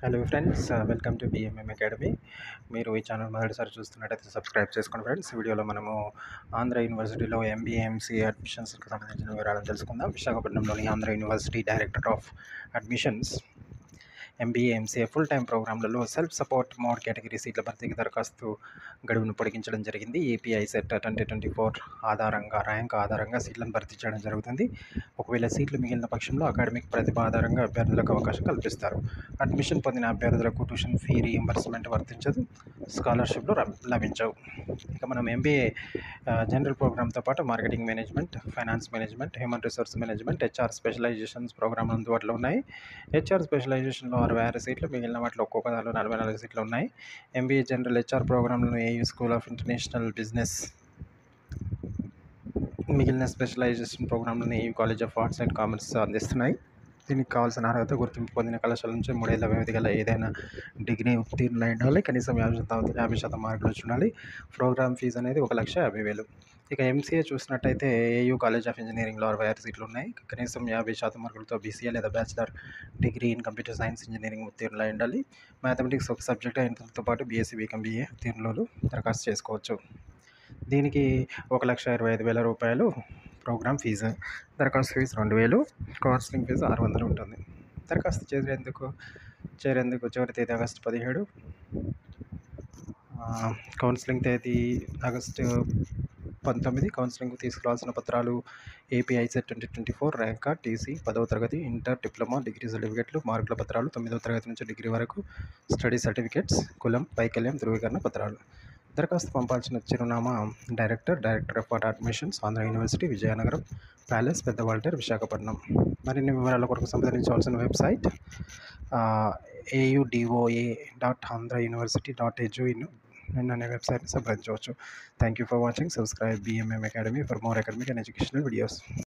Hello friends, welcome to BMM academy. మీరు ఈ channel మొదటిసారి చూస్తున్నట్టయితే సబ్స్క్రైబ్ చేసుకోండి ఫ్రెండ్స్. వీడియోలో మనము ఆంధ్ర యూనివర్సిటీలో ఎంబీఏ ఎంసీఏ అడ్మిషన్స్కి సంబంధించిన వివరాలను తెలుసుకుందాం. విశాఖపట్నంలోని Andhra University director of admissions MBA MCA full time ప్రోగ్రాంలలో సెల్ఫ్ సపోర్ట్ మోడ్ కేటగిరీ సీట్ల భర్తీకి దరఖాస్తు గడువును పొడిగించడం జరిగింది. ఏపీఐ సెట్ 2024 ర్యాంక్ ఆధారంగా సీట్లను భర్తీ చేయడం జరుగుతుంది. ఒకవేళ సీట్లు మిగిలిన పక్షంలో అకాడమిక్ ప్రతిభ ఆధారంగా అభ్యర్థులకు అవకాశం కల్పిస్తారు. అడ్మిషన్ పొందిన అభ్యర్థులకు ట్యూషన్ ఫీ రీయింబర్స్మెంట్ వర్తించదు, స్కాలర్షిప్లు లభించవు. ఇక మనం ఎంబీఏ జనరల్ ప్రోగ్రామ్తో పాటు marketing management, finance management, human resource management, HR specializations ప్రోగ్రాంలు అందుబాటులో ఉన్నాయి. హెచ్ఆర్ స్పెషలైజేషన్లో 66 సీట్లు, మిగిలిన వాటిలో ఒక్కొక్క దానిలో 44 సీట్లు ఉన్నాయి. ఎంబీఏ జనరల్ హెచ్ఆర్ ప్రోగ్రాంలను AU school of international business, మిగిలిన స్పెషలైజేషన్ ప్రోగ్రాంలను AU college of arts and commerce అందిస్తున్నాయి. దీనికి కావాల్సిన అర్హత గుర్తింపు పొందిన కళాశాల నుంచి 3 ఏళ్ల వ్యవధి గల ఏదైనా డిగ్రీ ఉత్తీర్ణులై ఉండాలి. కనీసం 50% మార్కులు వచ్చి ఉండాలి. ప్రోగ్రామ్ ఫీజు అనేది 1,50,000. ఇక ఎంసీఏ చూసినట్టయితే ఏయూ కాలేజ్ ఆఫ్ ఇంజనీరింగ్లో 66 సీట్లు ఉన్నాయి. కనీసం 50% మార్కులతో బీసీఏ లేదా bachelor degree in computer science engineering ఉత్తీర్ణులై ఉండాలి. మ్యాథమెటిక్స్ ఒక సబ్జెక్ట్ అయినంతతో పాటు బీఎస్సీ బీకామ్ బీఏ ఉత్తీర్ణులు దరఖాస్తు చేసుకోవచ్చు. దీనికి 1,25,000 రూపాయలు ప్రోగ్రామ్ ఫీజు. దరఖాస్తు ఫీజు 2,000, కౌన్సిలింగ్ ఫీజు 600 ఉంటుంది. దరఖాస్తు చేరేందుకు చివరి తేదీ ఆగస్టు 17, కౌన్సిలింగ్ తేదీ ఆగస్టు 19. కౌన్సిలింగ్కు తీసుకురావాల్సిన పత్రాలు API set 2024 rank card, TC, 10వ తరగతి, ఇంటర్, డిప్లొమా, డిగ్రీ సర్టిఫికెట్లు, మార్కుల పత్రాలు, 9వ తరగతి నుంచి డిగ్రీ వరకు స్టడీ సర్టిఫికెట్స్, కులం, వైకల్యం ధృవీకరణ పత్రాలు. దరఖాస్తు పంపాల్సిన చిరునామా director of admissions, Andhra university, Vizianagaram palace, పెద్ద వాల్టేర్, విశాఖపట్నం. మరిన్ని వివరాల కొరకు సంప్రదించవలసిన వెబ్సైట్ audoa.andhrauniversity.edu అనే వెబ్సైట్ని సంప్రదించవచ్చు. Thank you for watching. Subscribe BMM academy for more academic and educational videos.